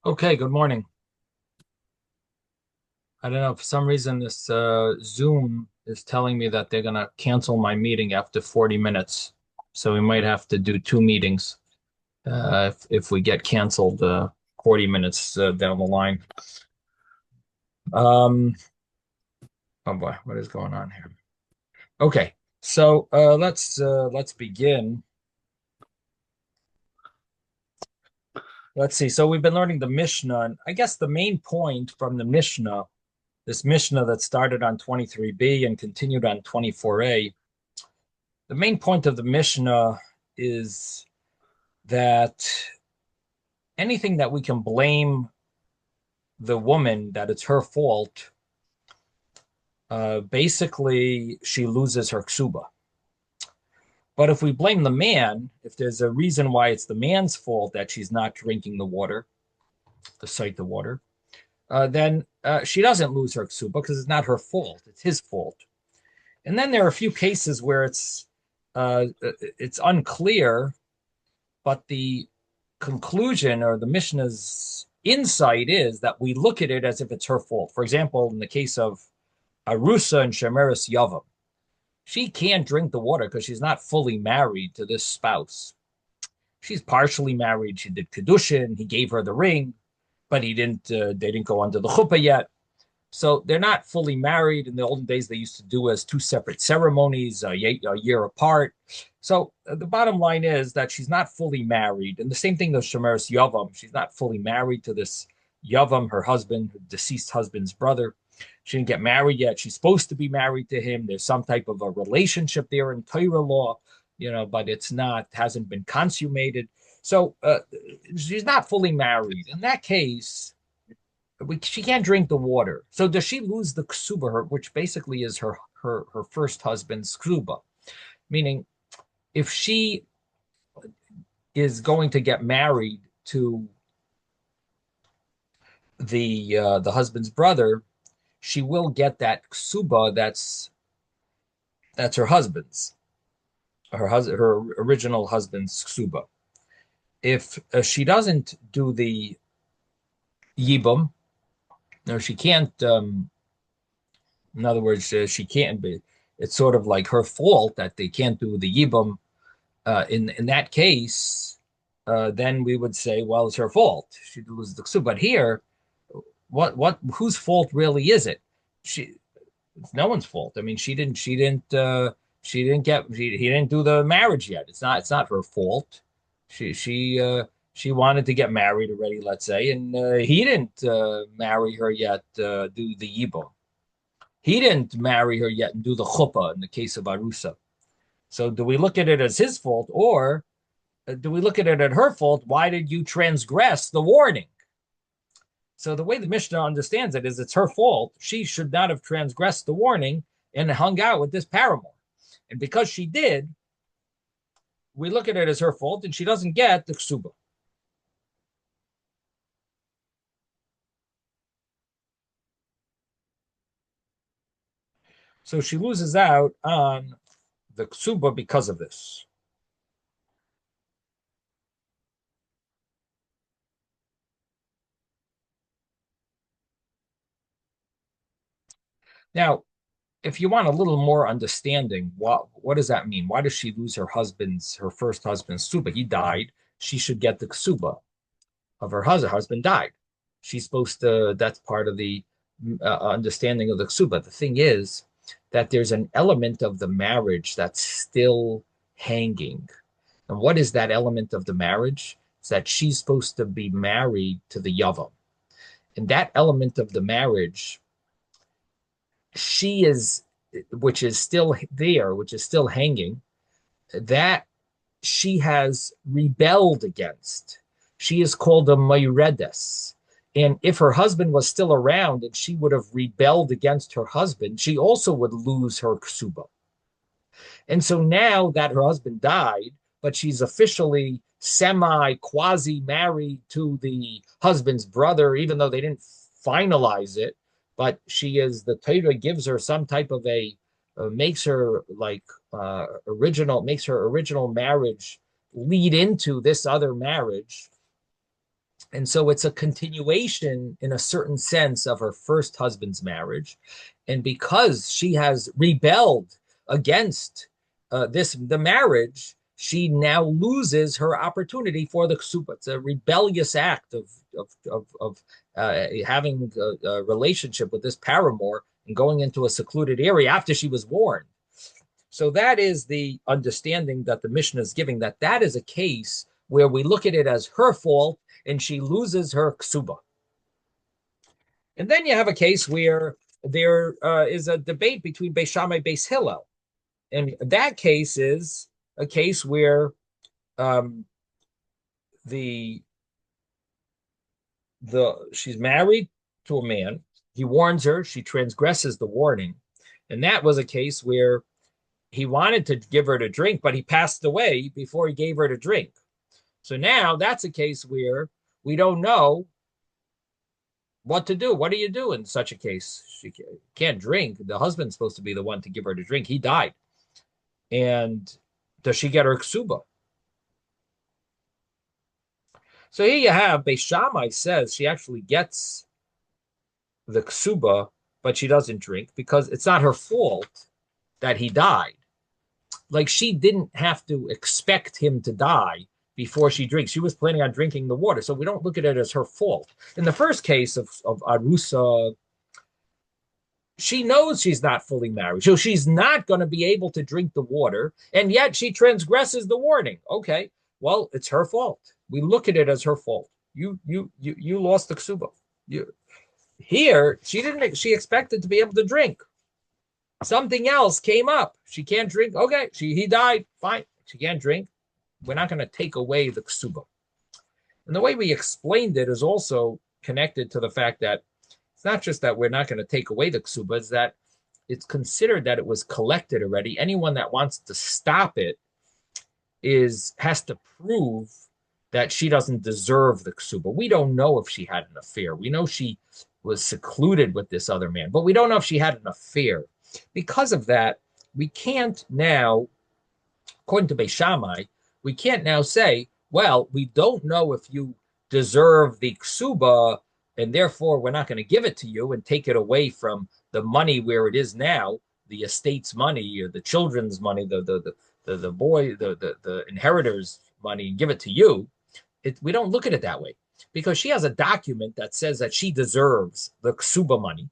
Okay, good morning. I don't know, for some reason this Zoom is telling me that they're gonna cancel my meeting after 40 minutes. So we might have to do two meetings if we get canceled 40 minutes down the line. Um, oh boy, what is going on here? Okay, so let's begin. Let's see. So we've been learning the Mishnah, and I guess the main point from the Mishnah, this Mishnah that started on 23b and continued on 24a. The main point of the Mishnah is that anything that we can blame the woman that it's her fault, basically she loses her ksuba. But if we blame the man, if there's a reason why it's the man's fault that she's not drinking the water, the site the water, then she doesn't lose her ksuba because it's not her fault; it's his fault. And then there are a few cases where it's unclear, but the conclusion or the Mishnah's insight is that we look at it as if it's her fault. For example, in the case of Arusa and Shemeris Yavam, she can't drink the water because she's not fully married to this spouse. She's partially married. She did Kedushin. He gave her the ring, but he didn't. They didn't go under the chuppah yet. So they're not fully married. In the olden days, they used to do as two separate ceremonies, a year apart. So the bottom line is that she's not fully married. And the same thing with Shemeris Yavam. She's not fully married to this Yavam, her husband, her deceased husband's brother. She didn't get married yet. She's supposed to be married to him. There's some type of a relationship there in Torah law, but it's not, hasn't been consummated. So she's not fully married. In that case, she can't drink the water. So does she lose the ksuba, which basically is her first husband's ksuba? Meaning, if she is going to get married to the husband's brother, she will get that ksuba that's her husband's, her original husband's ksuba. If she doesn't do the yibum, no, she can't. In other words, she can't be. It's sort of like her fault that they can't do the yibum. In that case, then we would say, well, it's her fault. She loses the ksuba. But here, whose fault really is it? She It's no one's fault. I mean, he didn't do the marriage yet. It's not her fault. She wanted to get married already, let's say, and he didn't marry her yet, do the yibum. He didn't marry her yet and do the chuppah in the case of Arusa. So do we look at it as his fault, or do we look at it as her fault? Why did you transgress the warning? So the way the Mishnah understands it is it's her fault. She should not have transgressed the warning and hung out with this paramour. And because she did, we look at it as her fault, and she doesn't get the ksuba. So she loses out on the ksuba because of this. Now, if you want a little more understanding, what does that mean? Why does she lose her first husband's ksuba? He died. She should get the ksuba of her husband. Husband died. She's supposed to. That's part of the understanding of the ksuba. The thing is that there's an element of the marriage that's still hanging. And what is that element of the marriage? It's that she's supposed to be married to the yavam, and that element of the marriage she is, which is still there, which is still hanging, that she has rebelled against. She is called a Mayredes. And if her husband was still around and she would have rebelled against her husband, she also would lose her ksuba. And so now that her husband died, but she's officially semi quasi married to the husband's brother, even though they didn't finalize it, but she is, the Torah gives her some type of a, makes her like makes her original marriage lead into this other marriage. And so it's a continuation in a certain sense of her first husband's marriage. And because she has rebelled against the marriage, she now loses her opportunity for the ksuba. It's a rebellious act of having a relationship with this paramour and going into a secluded area after she was warned. So that is the understanding that the Mishnah is giving, that that is a case where we look at it as her fault and she loses her ksuba. And then you have a case where there is a debate between Beis Shammai and Beis Hillel. And that case is a case where um, the she's married to a man. He warns her. She transgresses the warning. And that was a case where he wanted to give her to drink, but he passed away before he gave her to drink. So now that's a case where we don't know what to do. What do you do in such a case? She can't drink. The husband's supposed to be the one to give her to drink. He died. And does she get her ksuba? So here you have Beis Shammai says she actually gets the ksuba, but she doesn't drink because it's not her fault that he died. Like she didn't have to expect him to die before she drinks. She was planning on drinking the water. So we don't look at it as her fault. In the first case of Arusa, she knows she's not fully married. So she's not going to be able to drink the water. And yet she transgresses the warning. Okay, well, it's her fault. We look at it as her fault. You lost the ksuba. Here, she expected to be able to drink. Something else came up. She can't drink. Okay, he died. Fine. She can't drink. We're not going to take away the ksuba. And the way we explained it is also connected to the fact that it's not just that we're not going to take away the ksuba, it's that it's considered that it was collected already. Anyone that wants to stop it has to prove that she doesn't deserve the ksuba. We don't know if she had an affair. We know she was secluded with this other man, but we don't know if she had an affair. Because of that, we can't now, according to Beis Shammai, we can't now say, well, we don't know if you deserve the ksuba, and therefore we're not going to give it to you and take it away from the money where it is now, the estate's money or the children's money, the inheritors' money, and give it to you. We don't look at it that way because she has a document that says that she deserves the ksuba money.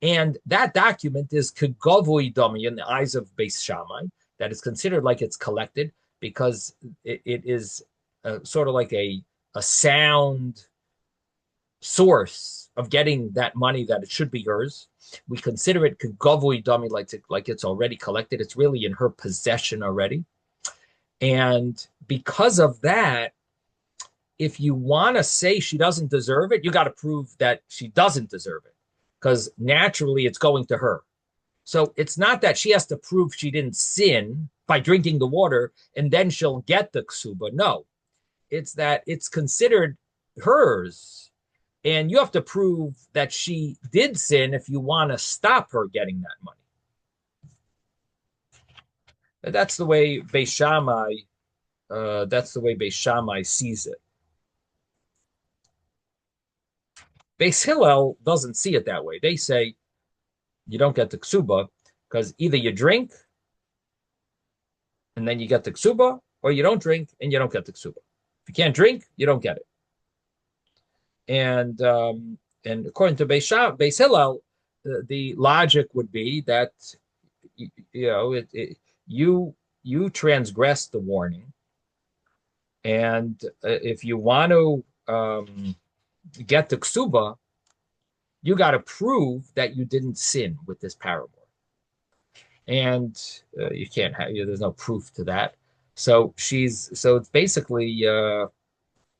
And that document is kegavui dami in the eyes of Beis Shammai, that is considered like it's collected because it is sort of like a sound source of getting that money that it should be hers. We consider it kegavui dami, like it's already collected. It's really in her possession already. And because of that, if you want to say she doesn't deserve it, you got to prove that she doesn't deserve it because naturally it's going to her. So it's not that she has to prove she didn't sin by drinking the water and then she'll get the ksuba. No, it's that it's considered hers. And you have to prove that she did sin if you want to stop her getting that money. That's the way Beis Shammai sees it. Beis Hillel doesn't see it that way. They say you don't get the ksuba because either you drink and then you get the ksuba, or you don't drink and you don't get the ksuba. If you can't drink, you don't get it. And according to Beis Hillel, the logic would be that you transgress the warning, and if you want to get the ksuba, you got to prove that you didn't sin with this paramour. And you can't have, there's no proof to that. So it's basically,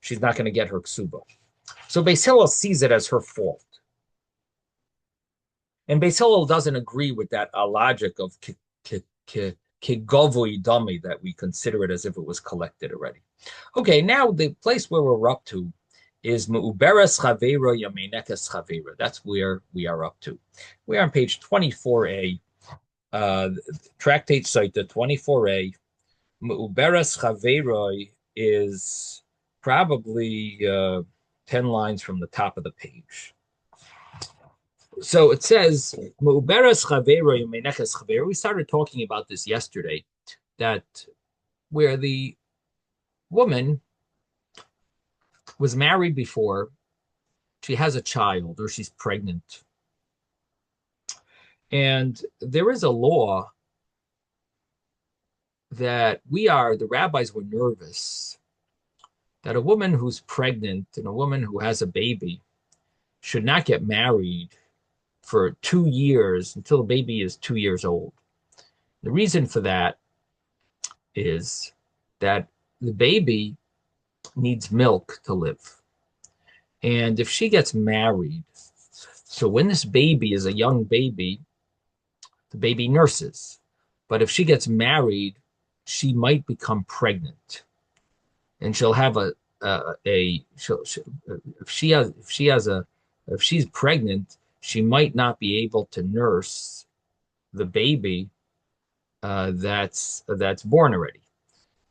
she's not going to get her ksuba. So Beis Hillel sees it as her fault. And Beis Hillel doesn't agree with that logic of kegavui dami, that we consider it as if it was collected already. Okay, now the place where we're up to is Me'uberes Chavera Yamenekes Chavera. That's where we are up to. We are on page 24a, Tractate Sota 24a. Me'uberes Chavera is probably 10 lines from the top of the page. So it says, we started talking about this yesterday, that where the woman was married before, she has a child or she's pregnant. And there is a law that the rabbis were nervous that a woman who's pregnant and a woman who has a baby should not get married for 2 years until the baby is 2 years old. The reason for that is that the baby needs milk to live. And if she gets married, so when this baby is a young baby, the baby nurses. But if she gets married, she might become pregnant, and she'll have if she's pregnant, she might not be able to nurse the baby that's born already.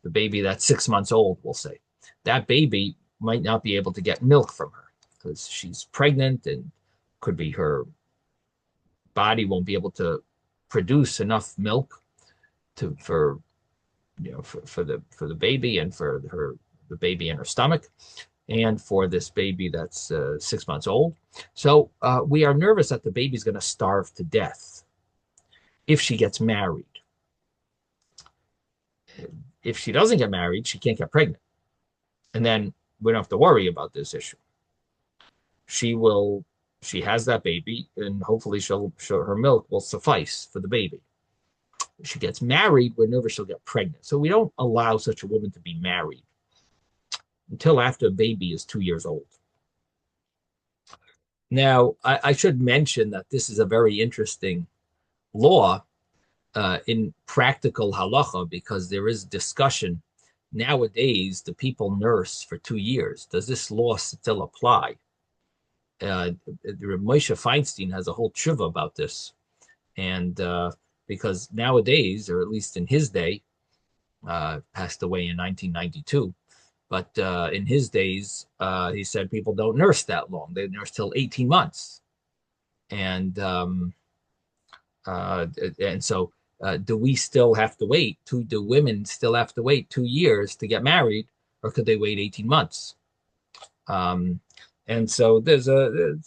The baby that's 6 months old, we'll say. That baby might not be able to get milk from her because she's pregnant, and could be her body won't be able to produce enough milk for the baby and for the baby in her stomach, and for this baby that's 6 months old. So we are nervous that the baby's going to starve to death if she gets married. If she doesn't get married, she can't get pregnant. And then we don't have to worry about this issue. She has that baby, and hopefully her milk will suffice for the baby. If she gets married, we're nervous she'll get pregnant. So we don't allow such a woman to be married until after a baby is 2 years old. Now, I should mention that this is a very interesting law in practical halacha, because there is discussion nowadays. Do people nurse for 2 years? Does this law still apply? Moshe Feinstein has a whole tshuva about this, and because nowadays, or at least in his day, passed away in 1992, but in his days, he said people don't nurse that long; they nurse till 18 months, and so. Do we still have to wait? Do women still have to wait 2 years to get married, or could they wait 18 months? And so there's and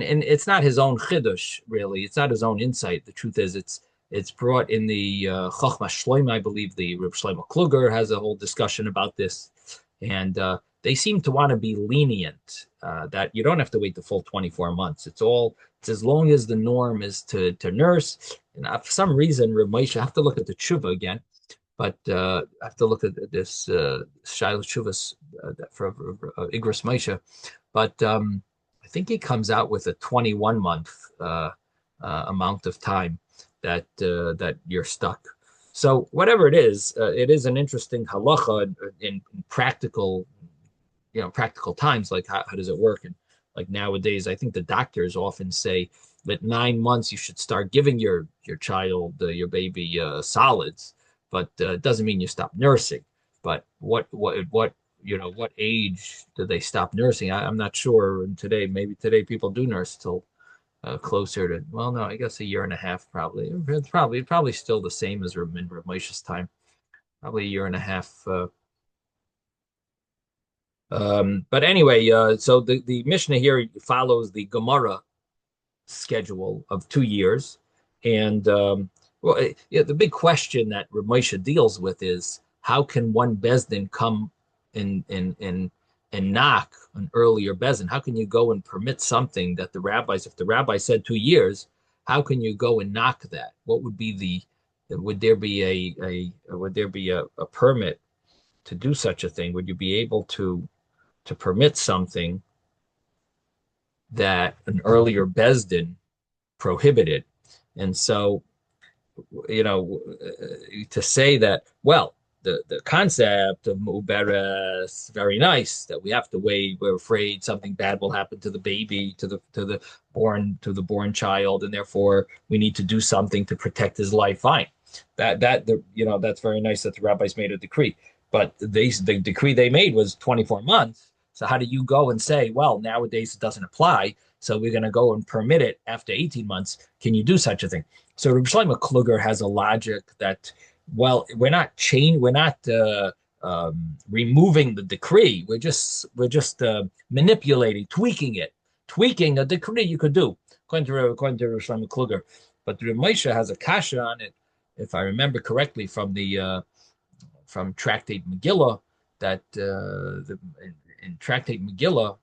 it's not his own chiddush, really. It's not his own insight. The truth is, it's brought in the Chochma Shloima. I believe the Reb Shlomo Kluger has a whole discussion about this, and they seem to want to be lenient, that you don't have to wait the full 24 months. It's as long as the norm is to nurse. And for some reason, Reb Moshe, I have to look at the tshuva again, but I have to look at this Shiloh Tshuvas for Igros Moshe. But I think he comes out with a 21-month amount of time that you're stuck. So whatever it is an interesting halacha in practical, practical times. Like how does it work? And like nowadays, I think the doctors often say that 9 months you should start giving your child, your baby, solids, but it doesn't mean you stop nursing. But what age do they stop nursing? I'm not sure. And maybe today people do nurse till closer to, well, no, I guess a year and a half probably. It's probably still the same as in Rav Moshe's time. Probably a year and a half. But anyway, so the Mishnah here follows the Gemara schedule of 2 years. And the big question that Rav Moshe deals with is, how can one Bezdin come and knock an earlier Bezdin? How can you go and permit something that if the rabbi said 2 years, how can you go and knock that? What would be would there be a permit to do such a thing? Would you be able to permit something that an earlier Bezdin prohibited? And so, to say that, well, the concept of mu'beres, very nice, that we have to wait. We're afraid something bad will happen to the baby, to the born child, and therefore we need to do something to protect his life. Fine, that's very nice that the rabbis made a decree. But the decree they made was 24 months. So how do you go and say, well, nowadays it doesn't apply, so we're going to go and permit it after 18 months? Can you do such a thing? So Reb Shlomo Kluger has a logic that, well, we're not removing the decree. We're just manipulating, tweaking a decree you could do, according to Reb Shlomo Kluger. But Reb Moshe has a kasha on it, if I remember correctly, from Tractate Megillah, that in Tractate Megillah,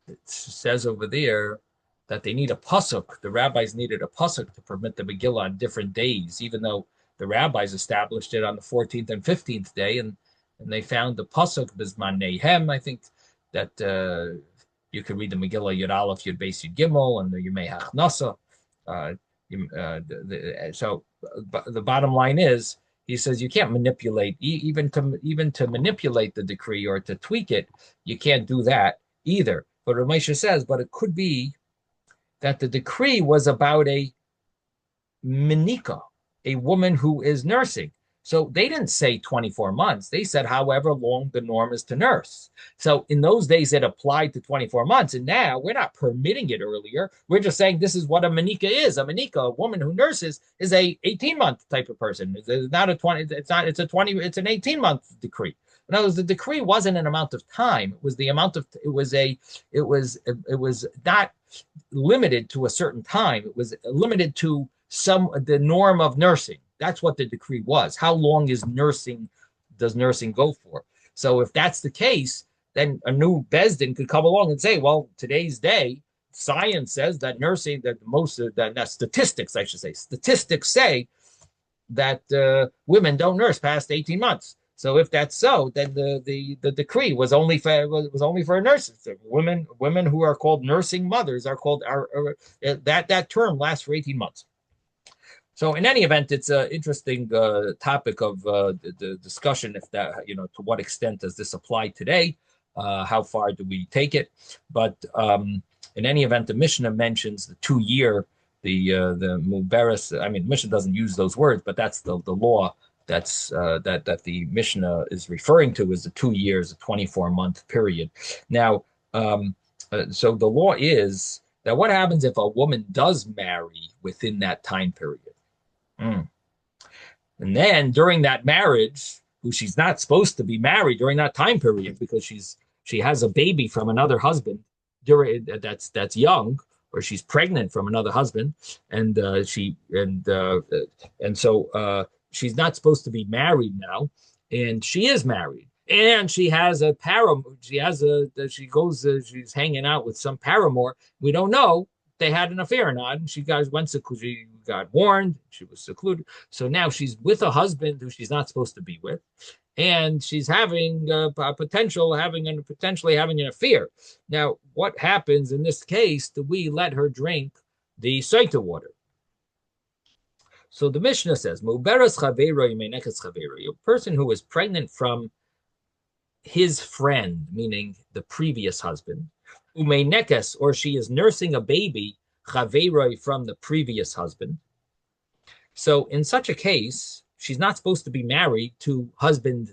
it says over there that they need a pasuk. The rabbis needed a pasuk to permit the Megillah on different days, even though the rabbis established it on the 14th and 15th day, and they found the pasuk Bizman Nehem. I think that you could read the Megillah Yud Aleph, Yud Beis, Yud Gimel, and the Yemei Hachnasa. So the bottom line is, he says you can't manipulate, even to manipulate the decree or to tweak it. You can't do that either. But Ramesha says, but it could be that the decree was about a minika, a woman who is nursing. So they didn't say 24 months. They said however long the norm is to nurse. So in those days, it applied to 24 months. And now we're not permitting it earlier. We're just saying this is what a manika is. A manika, a woman who nurses, is a 18-month type of person. It's not a 20, it's a 20, it's an 18-month decree. In other words, the decree wasn't an amount of time. It was the amount of, it was not limited to a certain time. It was limited to the norm of nursing. That's what the decree was. How long does nursing go for? So if that's the case, then a new Besdin could come along and say, well, today's day, science says that nursing, that statistics, I should say, statistics say that women don't nurse past 18 months. So if that's so, then the decree was only for nurses. So women who are called nursing mothers are called that term lasts for 18 months. So in any event, it's an interesting topic of the discussion. If that, to what extent does this apply today? How far do we take it? But in any event, the Mishnah mentions the 2-year, the Muberes. I mean, the Mishnah doesn't use those words, but that's the law that the Mishnah is referring to, is the 2 years, a 24-month period. Now, so the law is that what happens if a woman does marry within that time period? And then during that marriage, who she's not supposed to be married during that time period because she has a baby from another husband that's young, or she's pregnant from another husband, and so she's not supposed to be married now, and she is married, and she has a paramour. She's hanging out with some paramour. We don't know they had an affair or not, and she got warned. She was secluded, so now she's with a husband who she's not supposed to be with, and she's having potentially having an affair. Now, what happens in this case? Do we let her drink the Sota water? So the Mishnah says, "Muberes chaveiro yimenekes chaveiro." A person who is pregnant from his friend, meaning the previous husband, umenekes, or she is nursing a baby, chaveiro, from the previous husband. So in such a case, she's not supposed to be married to the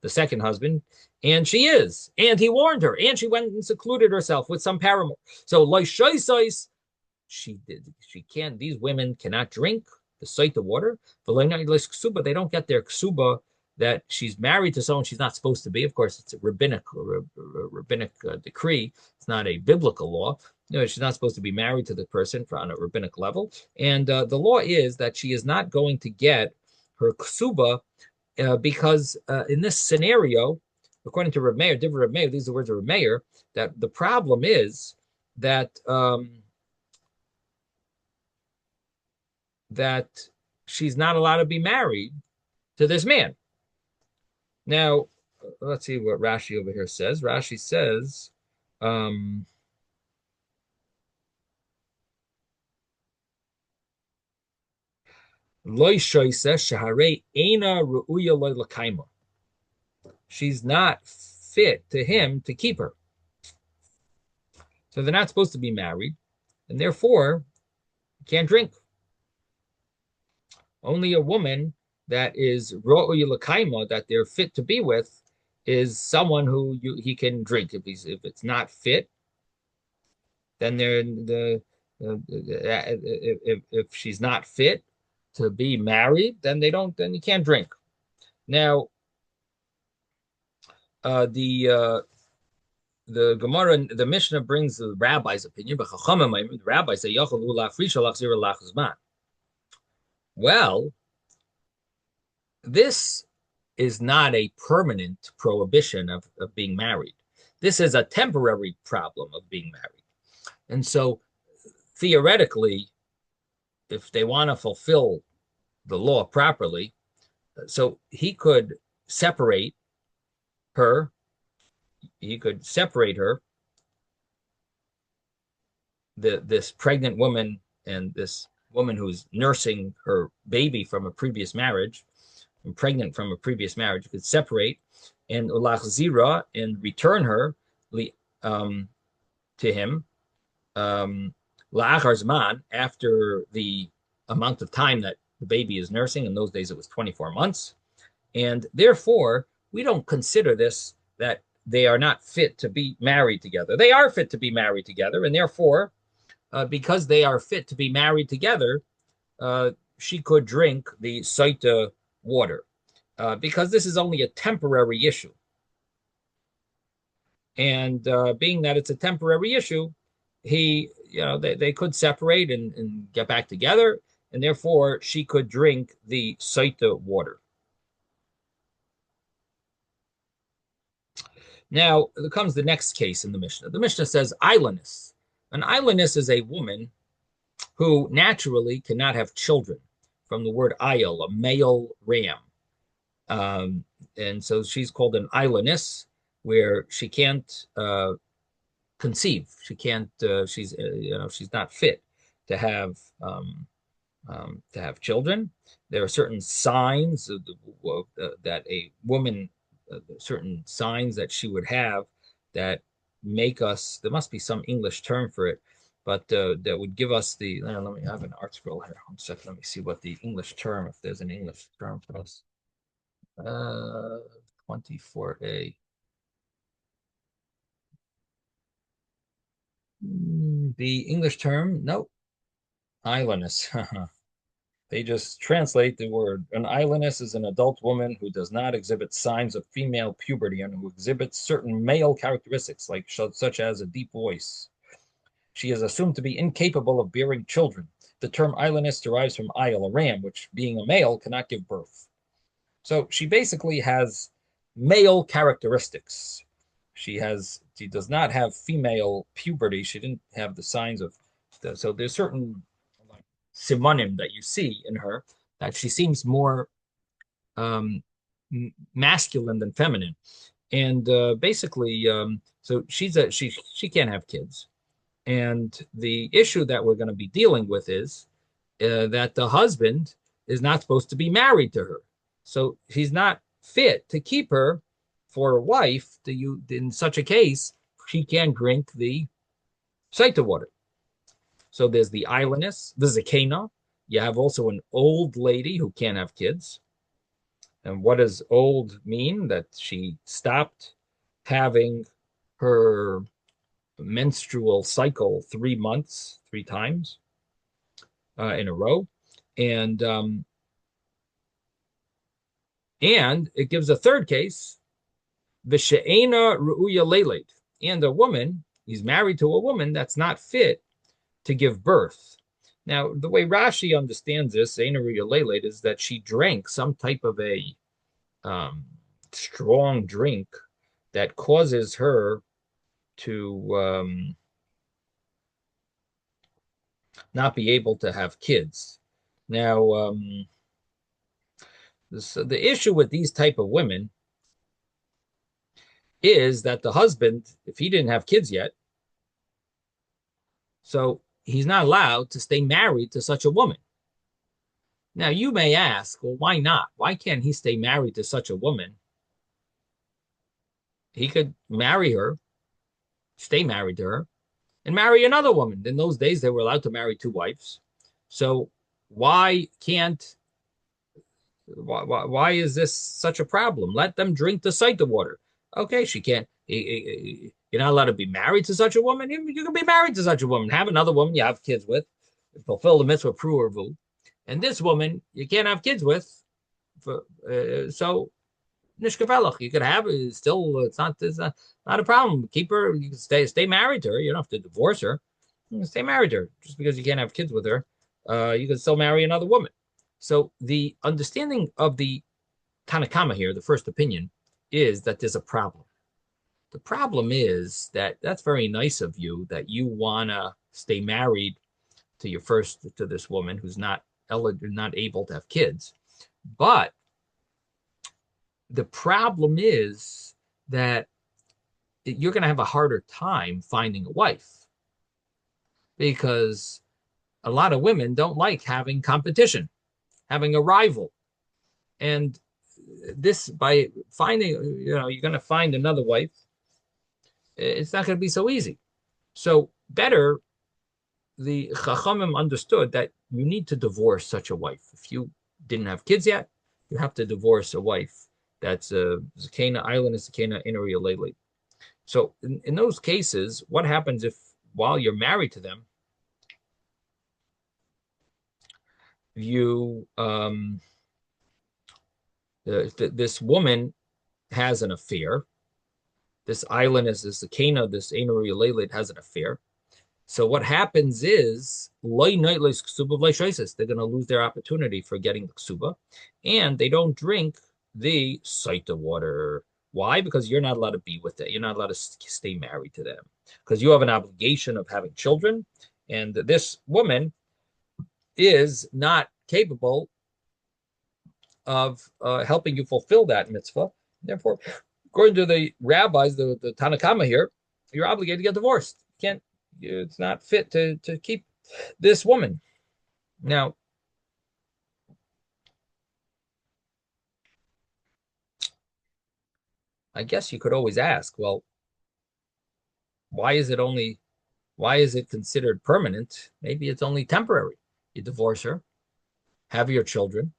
second husband, and she is, and he warned her, and she went and secluded herself with some paramour. So she can't. These women cannot drink the Sota water. They don't get their ksuba that she's married to someone she's not supposed to be. Of course, it's a rabbinic decree. It's not a biblical law. She's not supposed to be married to the person on a rabbinic level. And the law is that she is not going to get her ksuba because in this scenario, according to Reb Meir, different Reb Meir, these are the words of Reb Meir, that the problem is that that she's not allowed to be married to this man. Now, let's see what Rashi over here says. Rashi says, she's not fit to him to keep her. So they're not supposed to be married, and therefore can't drink. Only a woman that is ro'u l'kaima, that they're fit to be with, is someone who he can drink. If it's not fit, then they're the if she's not fit to be married, then they don't then you can't drink. Now, the Gemara, the Mishnah brings the rabbi's opinion, but the rabbis say, well, this is not a permanent prohibition of being married. This is a temporary problem of being married. And so theoretically, if they want to fulfill the law properly, so he could separate her, this pregnant woman and this woman who's nursing her baby from a previous marriage, and pregnant from a previous marriage, could separate and ulachzira and return her to him la'achar zman, after the amount of time that the baby is nursing. In those days, it was 24 months. And therefore, we don't consider this that they are not fit to be married together. They are fit to be married together. And therefore, because they are fit to be married together, she could drink the Sota water, because this is only a temporary issue. And being that it's a temporary issue, they could separate and get back together, and therefore she could drink the Sota water. Now, there comes the next case in the Mishnah. The Mishnah says islandess. An islandess is a woman who naturally cannot have children, from the word ayil, a male ram. And so she's called an islandess, where she can't conceive. She can't. She's not fit to have children. There are certain signs that a woman, certain signs that she would have that make us. There must be some English term for it, but that would give us the. Let me have an art scroll here. 1 second. Let me see what the English term, if there's an English term for us. 24a. The English term, nope. Islandess. They just translate the word. An islandess is an adult woman who does not exhibit signs of female puberty and who exhibits certain male characteristics, like such as a deep voice. She is assumed to be incapable of bearing children. The term islandess derives from ayil, a ram, which, being a male, cannot give birth. So she basically has male characteristics. She does not have female puberty. She didn't have the signs of. So there's certain simanim that you see in her that she seems more masculine than feminine, and basically, so she can't have kids. And the issue that we're going to be dealing with is that the husband is not supposed to be married to her, so he's not fit to keep her for a wife. In such a case, she can drink the Sota water. So there's the islandess, the zakena. You have also an old lady who can't have kids. And what does old mean? That she stopped having her menstrual cycle 3 months, 3 times in a row. And it gives a third case, v'she'ena ru'uya leled, and a woman, he's married to a woman that's not fit to give birth. Now, the way Rashi understands this, Eina ru'uya leled, is that she drank some type of a strong drink that causes her to not be able to have kids. Now, the issue with these type of women is that the husband, if he didn't have kids yet, so he's not allowed to stay married to such a woman. Now, you may ask, well, why not? Why can't he stay married to such a woman? He could marry her, stay married to her, and marry another woman. In those days, they were allowed to marry 2 wives. So why can't Why is this such a problem? Let them drink the Sota water. Okay, she can't. You're not allowed to be married to such a woman. You can be married to such a woman. Have another woman you have kids with, fulfill the mitzvah pru or vu. And this woman you can't have kids with. So nishkavelach, you could have still. It's not a problem. Keep her. You can stay married to her. You don't have to divorce her. You can stay married to her just because you can't have kids with her. You can still marry another woman. So the understanding of the Tanakama here, the first opinion, is that there's a problem. The problem is that that's very nice of you that you wanna stay married to this woman who's not able to have kids. But the problem is that you're going to have a harder time finding a wife because a lot of women don't like having competition, having a rival. And this, by finding, you're going to find another wife, it's not going to be so easy. So better, the Chachamim understood that you need to divorce such a wife. If you didn't have kids yet, you have to divorce a wife that's a Zakena island is Zakena Inari Lele. So in those cases, what happens if while you're married to them, you this woman has an affair. This island is this Zakena, this Inari Lele has an affair. So what happens is they're going to lose their opportunity for getting the ksuba, and they don't drink the Sota water. Why? Because you're not allowed to be with it. You're not allowed to stay married to them because you have an obligation of having children, and this woman is not capable of helping you fulfill that mitzvah. Therefore, according to the rabbis, the Tanakama here, you're obligated to get divorced. You can't. It's not fit to keep this woman. Now, I guess you could always ask, well, why is it considered permanent? Maybe it's only temporary. You divorce her, have your children.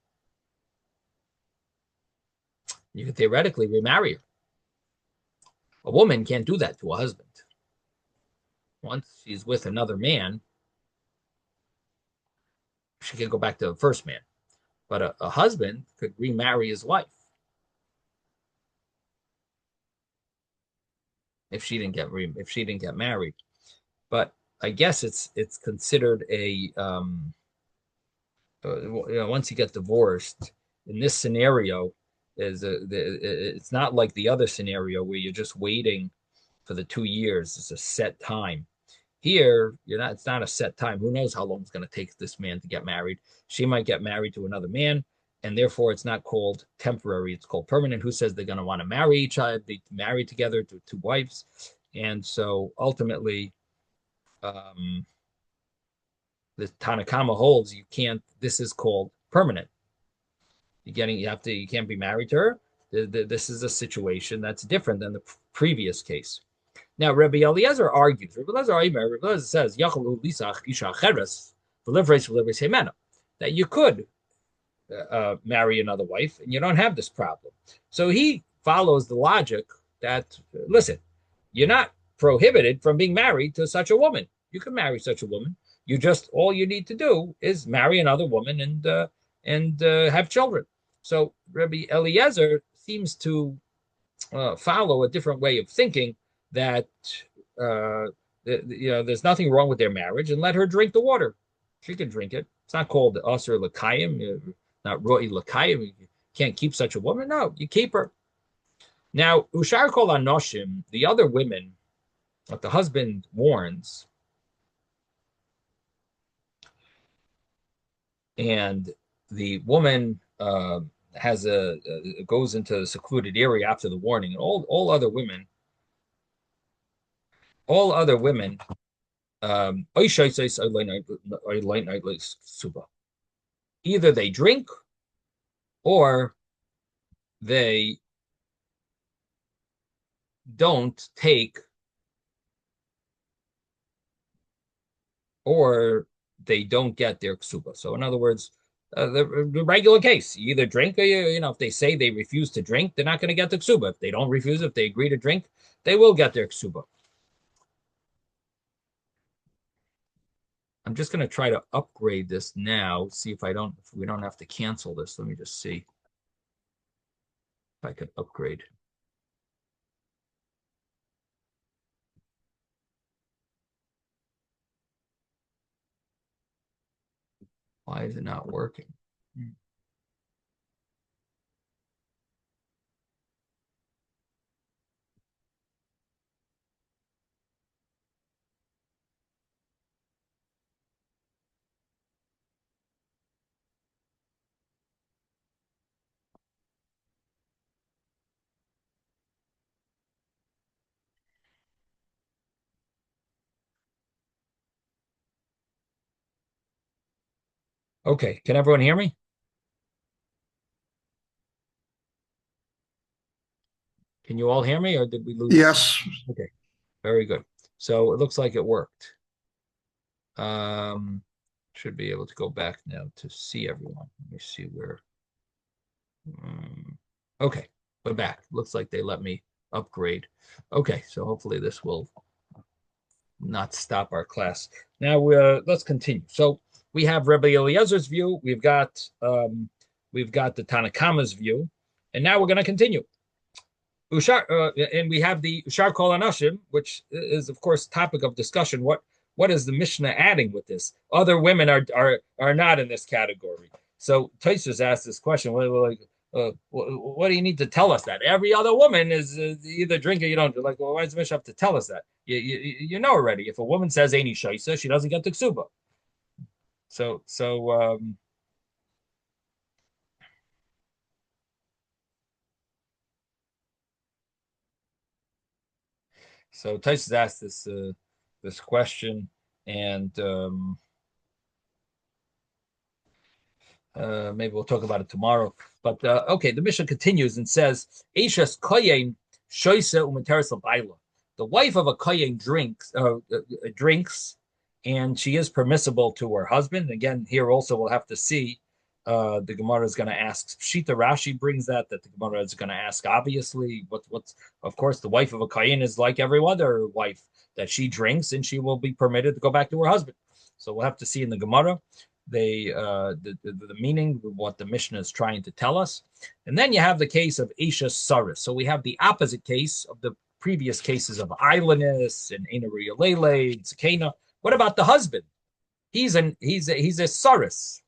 You can theoretically remarry her. A woman can't do that to a husband. Once she's with another man, she can go back to the first man. But a husband could remarry his wife if she didn't get married. But I guess it's considered once you get divorced in this scenario it's not like the other scenario where you're just waiting for the 2 years. It's a set time. Here, it's not a set time. Who knows how long it's going to take this man to get married? She might get married to another man, and therefore it's not called temporary, it's called permanent. Who says they're going to want to marry each other, be married together to two wives? And so ultimately, the Tanakama holds this is called permanent. You can't be married to her. This is a situation that's different than the previous case. Now, Rabbi Eliezer argues. Rabbi Eliezer says, that you could marry another wife and you don't have this problem. So he follows the logic that, listen, you're not prohibited from being married to such a woman. You can marry such a woman. All you need to do is marry another woman and have children. So Rabbi Eliezer seems to follow a different way of thinking that there's nothing wrong with their marriage and let her drink the water. She can drink it. It's not called Asr Lakayim, not Ro'i Lakayim. You can't keep such a woman. No, you keep her. Now, Ushar Kol Anoshim, the other women, like the husband warns, and the woman goes into a secluded area after the warning, and all other women either they drink or they don't take or they don't get their ksuba. So in other words, The regular case. You either drink or if they say they refuse to drink, they're not going to get the ksuba. If they don't refuse, if they agree to drink, they will get their ksuba. I'm just going to try to upgrade this now. See if we don't have to cancel this. Let me just see if I can upgrade. Why is it not working? Okay, can everyone hear me? Can you all hear me, or did we lose? Yes. Okay, very good. So it looks like it worked. Um, should be able to go back now to see everyone. Let me see where. Okay, we're back. Looks like they let me upgrade. Okay, so hopefully this will not stop our class. Now let's continue. So we have Rabbi Eliezer's view. We've got the Tanakama's view, and now we're going to continue. And we have the Ushar Kol Anashim, which is of course topic of discussion. What is the Mishnah adding with this? Other women are not in this category. So Tosfos asked this question. What do you need to tell us that every other woman is either drink or you don't? Like, well, why does the Mishnah have to tell us that? You know already. If a woman says "Aini Shaisa," she doesn't get the ksuba. So so Tosfos asked this question, and maybe we'll talk about it tomorrow. But okay, the Mishnah continues and says, "Eishes koyin shoyse u'meteres l'bayla." The wife of a koyin drinks, and she is permissible to her husband. Again, here also we'll have to see. The Gemara is going to ask. Shita Rashi brings that the Gemara is going to ask. Obviously, what's of course the wife of a koyin is like every other wife that she drinks, and she will be permitted to go back to her husband. So we'll have to see in the Gemara the meaning of what the Mishnah is trying to tell us. And then you have the case of Isha Saris. So we have the opposite case of the previous cases of Islandess and Enaria Lele and Sakena. What about the husband? He's a Saris.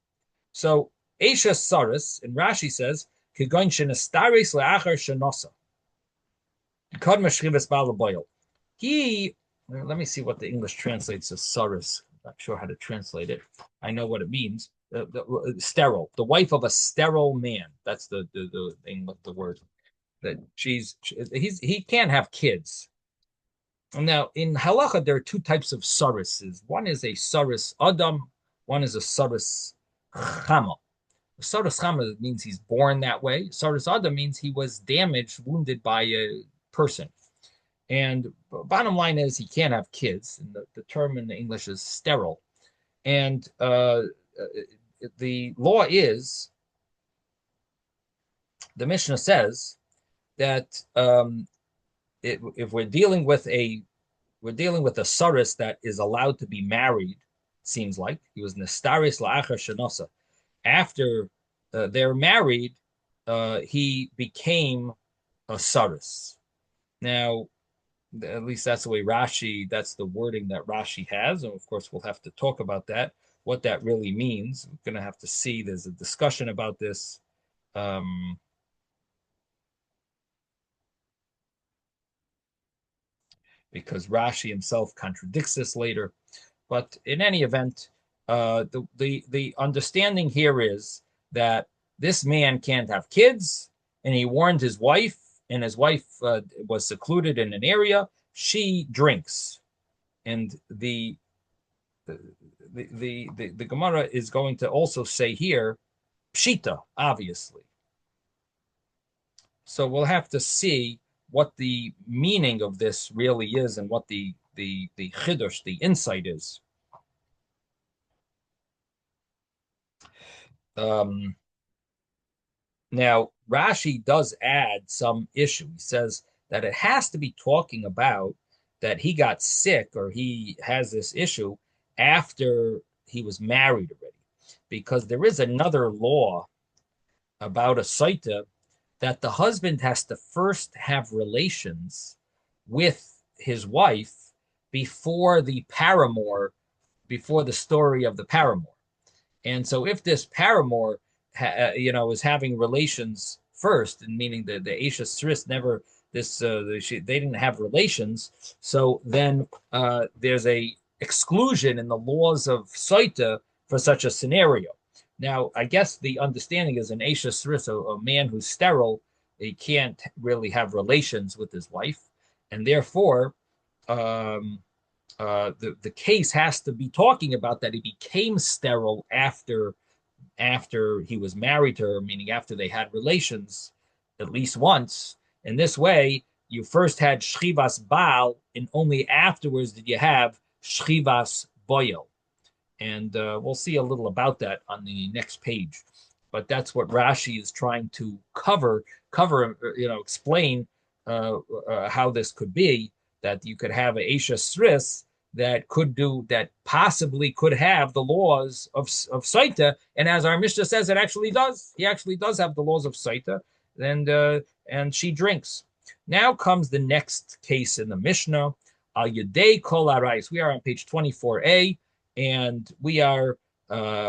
So Isha Saris, and Rashi says, Kigon Shenastaris Leachar Shenosa. Kod Mashrivis Balaboil. Let me see what the English translates as Saris. I'm not sure how to translate it. I know what it means. Sterile, the wife of a sterile man. That's the word that he can't have kids. Now in halacha there are two types of sarises. One is a saris adam, one is a saris chama. A saris chama means he's born that way. Saris adam means he was damaged, wounded by a person. And bottom line is he can't have kids. And the term in the English is sterile. And the law is, the Mishnah says that if we're dealing with a saris that is allowed to be married, seems like he was nestaris la'achar shenosa. After they're married, he became a saris. Now, at least that's the way that's the wording that Rashi has. And of course, we'll have to talk about that, what that really means. We're going to have to see. There's a discussion about this. Because Rashi himself contradicts this later. But in any event, the understanding here is that this man can't have kids, and he warned his wife, and his wife was secluded in an area. She drinks, and the Gemara is going to also say here, pshita, obviously. So we'll have to see what the meaning of this really is and what the chiddush, the insight is. Um, Now, Rashi does add some issue. He says that it has to be talking about that he got sick or he has this issue after he was married already, because there is another law about a Sota that the husband has to first have relations with his wife before the paramour, before the story of the paramour. And so if this paramour, is having relations first, and meaning the Aisha Sris never they didn't have relations, so then there's a exclusion in the laws of Sota for such a scenario. Now, I guess the understanding is an Aisha Sris, a man who's sterile, he can't really have relations with his wife, and therefore um, the case has to be talking about that he became sterile after he was married to her, meaning after they had relations at least once. In this way, you first had Shchivas Baal, and only afterwards did you have Shchivas Boyel. And we'll see a little about that on the next page. But that's what Rashi is trying to explain how this could be, that you could have a Aisha Sris that possibly could have the laws of Saita. And as our Mishnah says, it actually does. He actually does have the laws of Saita, and she drinks. Now comes the next case in the Mishnah. Al Yedei Kol Arais. We are on page 24a, and we are the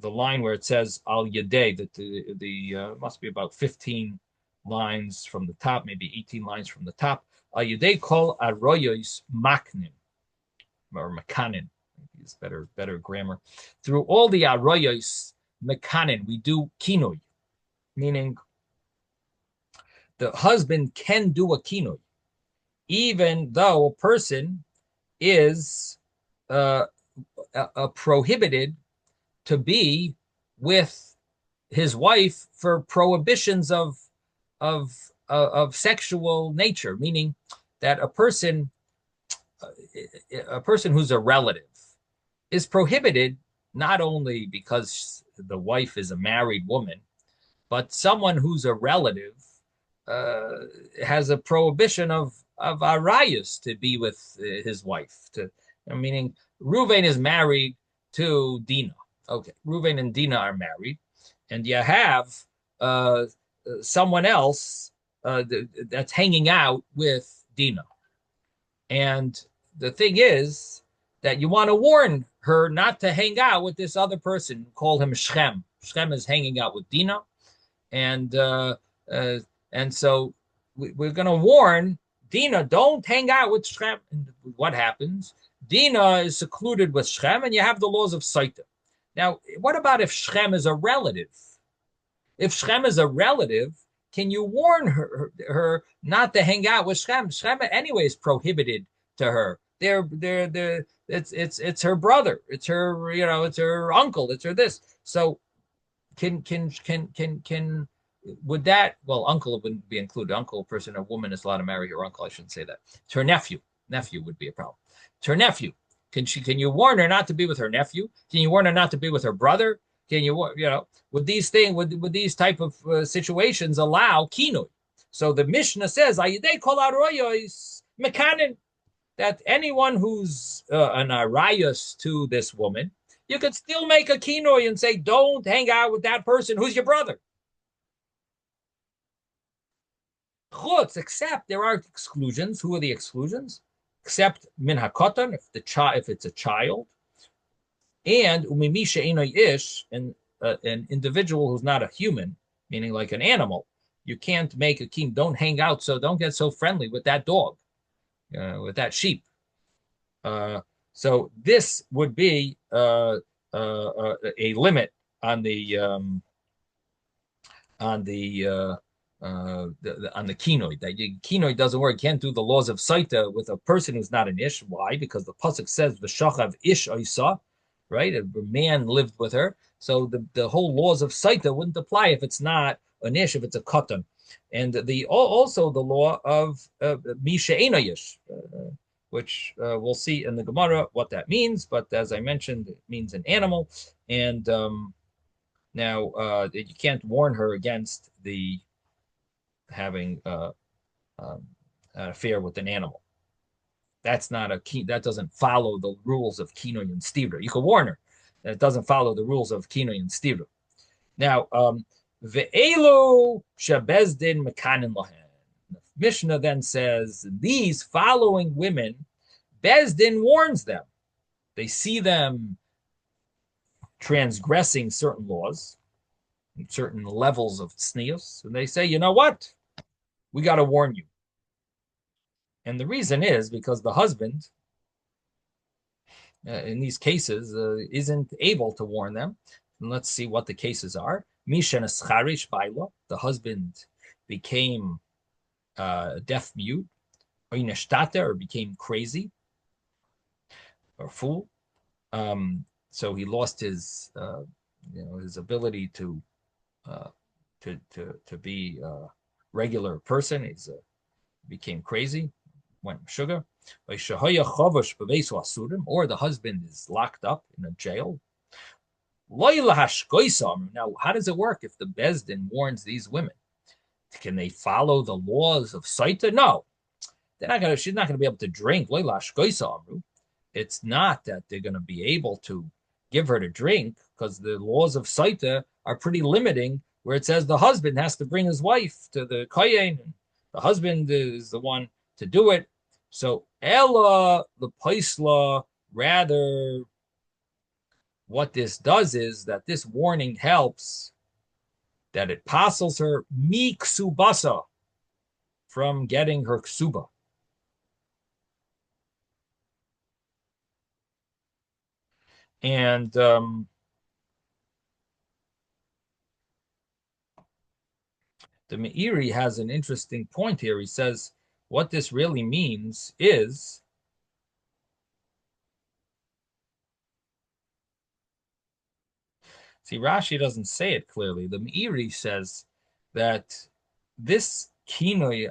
line where it says Al Yedei. That the must be about 15 lines from the top, maybe 18 lines from the top. Al Yedei Kol Aroyos Maknin, or Makanin. It's better grammar. Through all the Aroyos Makanin, we do kinoi, meaning the husband can do a kinoi, even though a person is prohibited to be with his wife for prohibitions of sexual nature, meaning that a person who's a relative is prohibited not only because the wife is a married woman, but someone who's a relative has a prohibition of arayus to be with his wife. Meaning, Reuven is married to Dinah. Okay, Reuven and Dinah are married, and you have someone else that's hanging out with Dinah. And the thing is that you want to warn her not to hang out with this other person. Call him Shchem. Shchem is hanging out with Dinah, and so we're going to warn Dinah, don't hang out with Shchem. And what happens? Dinah is secluded with Shchem, and you have the laws of Sota. Now, what about if Shchem is a relative? If Shchem is a relative, can you warn her not to hang out with Shchem? Shchem anyway is prohibited to her. It's her brother. It's her, it's her uncle. It's her this. So can would that, well, uncle wouldn't be included. Uncle, person, a woman is allowed to marry her uncle. I shouldn't say that. It's her nephew. Nephew would be a problem. It's her nephew. Can you warn her not to be with her nephew? Can you warn her not to be with her brother? Can you, would these type of situations allow kinoi? So the Mishnah says, "Ayidei kol aroyos mekanin," that anyone who's an arayos to this woman, you could still make a kinoi and say, "Don't hang out with that person who's your brother." Chutz, except there are exclusions. Who are the exclusions? Except min hakotan, if it's a child, and umimi she'enoi ish, and an individual who's not a human, meaning like an animal. You can't make a king. Don't hang out. So don't get so friendly with that dog, with that sheep. So this would be a limit on the kinoi. That kinoi doesn't work. You can't do the laws of Saita with a person who's not an ish. Why? Because the pasuk says v'shachav ish oisa, right? A man lived with her, so the whole laws of Saita wouldn't apply if it's not an ish, if it's a katan. And also the law of misha enayish, which we'll see in the Gemara what that means. But as I mentioned, it means an animal. And now you can't warn her against the having um, an affair with an animal. That's not a key. That doesn't follow the rules of Kinoy and Stira. You can warn her. That doesn't follow the rules of Kinoy and Stira. Now, ve'elu shebezdin mekanin lahen. The Mishnah then says these following women, Bezdin warns them. They see them transgressing certain laws, certain levels of tznius, and they say, you know what? We got to warn you. And the reason is because the husband, in these cases, isn't able to warn them. And let's see what the cases are. Mishan escharish baila, the husband became deaf mute, or became crazy or fool. So he lost his, his ability uh, to be a regular person. He's became crazy, went sugar. Or the husband is locked up in a jail. Now, how does it work if the Bezdin warns these women? Can they follow the laws of Sota? No, they're not gonna. She's not gonna be able to drink. It's not that they're gonna be able to give her to drink because the laws of Sota are pretty limiting. Where it says the husband has to bring his wife to the kohen, and the husband is the one to do it. So Ella the Paisla, rather, what this does is that this warning helps that it passels her mi ksubasa from getting her ksuba. And the Meiri has an interesting point here. He says what this really means is, see, Rashi doesn't say it clearly. The Meiri says that this kinoi,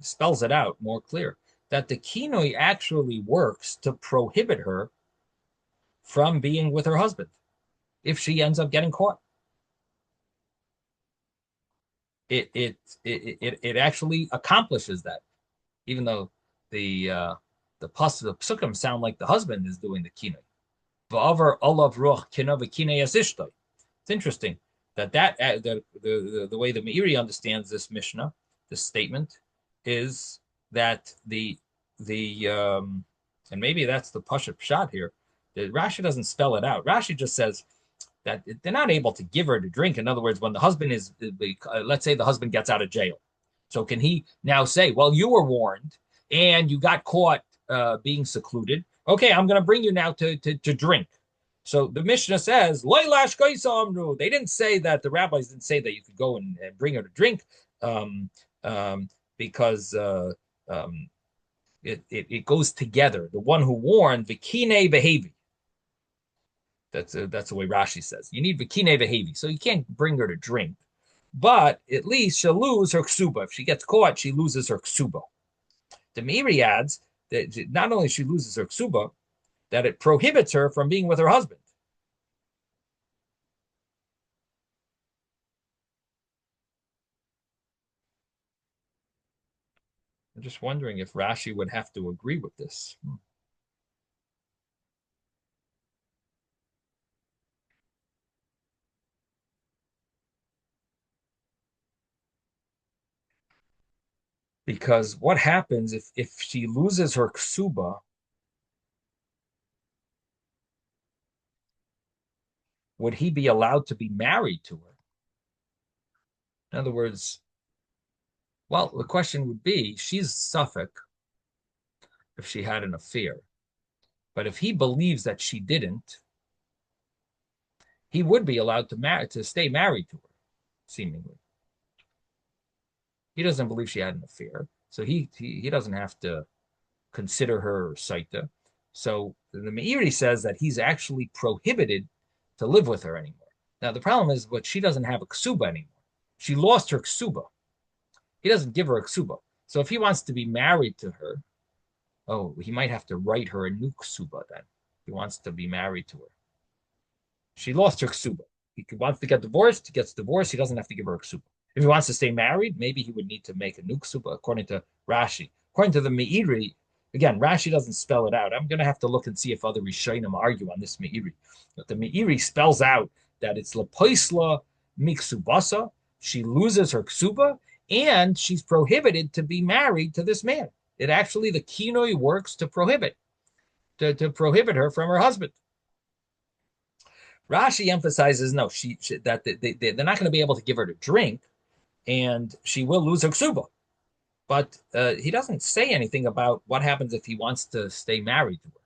spells it out more clear, that the kinoi actually works to prohibit her from being with her husband if she ends up getting caught. It actually accomplishes that, even though the psukim sound like the husband is doing the kinoi. It's interesting the way the Meiri understands this Mishnah, this statement, is that the and maybe that's the Pashat Pshat here. The Rashi doesn't spell it out. Rashi just says that they're not able to give her to drink. In other words, when the husband is, let's say the husband gets out of jail, so can he now say, "Well, you were warned and you got caught being secluded. Okay, I'm going to bring you now to drink." So the Mishnah says, they didn't say that, the rabbis didn't say that you could go and bring her to drink um, because it goes together. The one who warned, vikine behavi. That's the way Rashi says. You need vikine behavi. So you can't bring her to drink, but at least she'll lose her ksuba. If she gets caught, she loses her ksuba. The Meiri adds that not only she loses her ksuba, that it prohibits her from being with her husband. I'm just wondering if Rashi would have to agree with this. Because what happens if she loses her ksuba, would he be allowed to be married to her? In other words, well, the question would be, she's Suffolk if she had an affair. But if he believes that she didn't, he would be allowed to stay married to her, seemingly. He doesn't believe she had an affair, so he doesn't have to consider her Saita. So the Meiri says that he's actually prohibited to live with her anymore. Now the problem is, but she doesn't have a ksuba anymore. She lost her ksuba. He doesn't give her a ksuba. So if he wants to be married to her, oh, he might have to write her a new ksuba then. He wants to be married to her. She lost her ksuba. He wants to get divorced. He gets divorced. He doesn't have to give her a ksuba. If he wants to stay married, maybe he would need to make a new ksuba, according to Rashi. According to the Meiri, again, Rashi doesn't spell it out. I'm going to have to look and see if other Rishonim argue on this Meiri. But the Meiri spells out that it's lepoisla miksubasa. She loses her ksuba, and she's prohibited to be married to this man. It actually, the kinoi works to prohibit her from her husband. Rashi emphasizes no, that they're not going to be able to give her to drink, and she will lose her ksuba. But he doesn't say anything about what happens if he wants to stay married to her.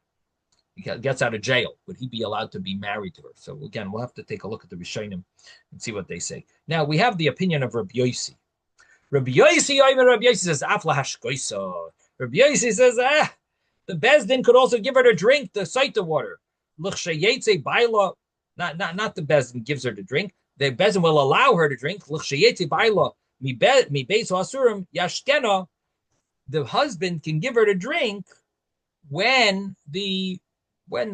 He gets out of jail. Would he be allowed to be married to her? So again, we'll have to take a look at the Rishonim and see what they say. Now we have the opinion of Rabbi Yossi. Rabbi Yossi says, Afla hashkoisa. Rabbi Yossi says, the Bezdin could also give her to drink the Sota water. Not the Bezdin gives her to drink. The Bezdin will allow her to drink. The husband can give her to drink when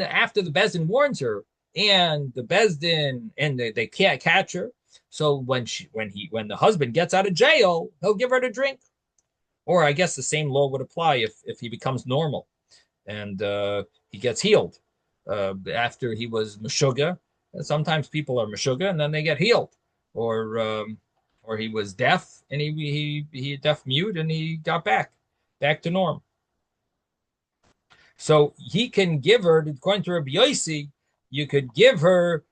after the Bezdin warns her, and the Bezdin and they can't catch her. So when the husband gets out of jail, he'll give her to drink. Or I guess the same law would apply if he becomes normal and he gets healed after he was meshuggah. Sometimes people are meshuggah and then they get healed, or he was deaf and he deaf mute and he got back to norm. So he can give her, according to Rabbi Yossi, he could give her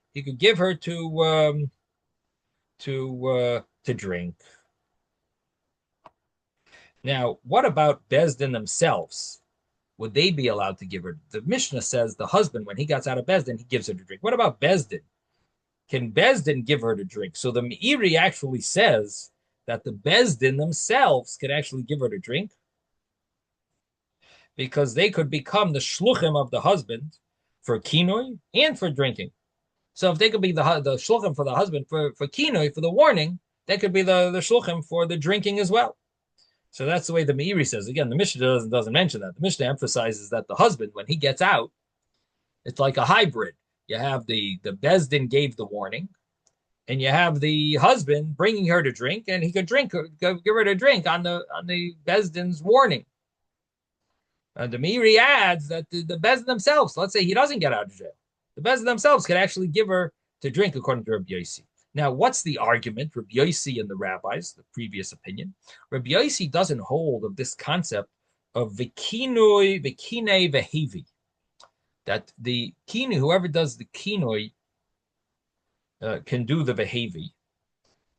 to drink. Now, what about Bezdin themselves? Would they be allowed to give her? The Mishnah says the husband, when he gets out of Bezdin, he gives her to drink. What about Bezdin? Can Bezdin give her to drink? So the Meiri actually says that the Bezdin themselves could actually give her to drink, because they could become the shluchim of the husband for kinoi and for drinking. So if they could be the shluchim for the husband for kinoi, for the warning, they could be the shluchim for the drinking as well. So that's the way the Meiri says. Again, the Mishnah doesn't mention that. The Mishnah emphasizes that the husband, when he gets out, it's like a hybrid. You have the Bezdin gave the warning, and you have the husband bringing her to drink, and he could give her to drink on the Bezdin's warning. The Meiri adds that the Bezdin themselves, let's say he doesn't get out of jail, the Bezdin themselves could actually give her to drink, according to Rabbi Yossi. Now, what's the argument? Rabbi Yossi and the rabbis, the previous opinion. Rabbi Yossi doesn't hold of this concept of v'kinoi v'hevi, that the kinoi, whoever does the kinoi, can do the v'hevi.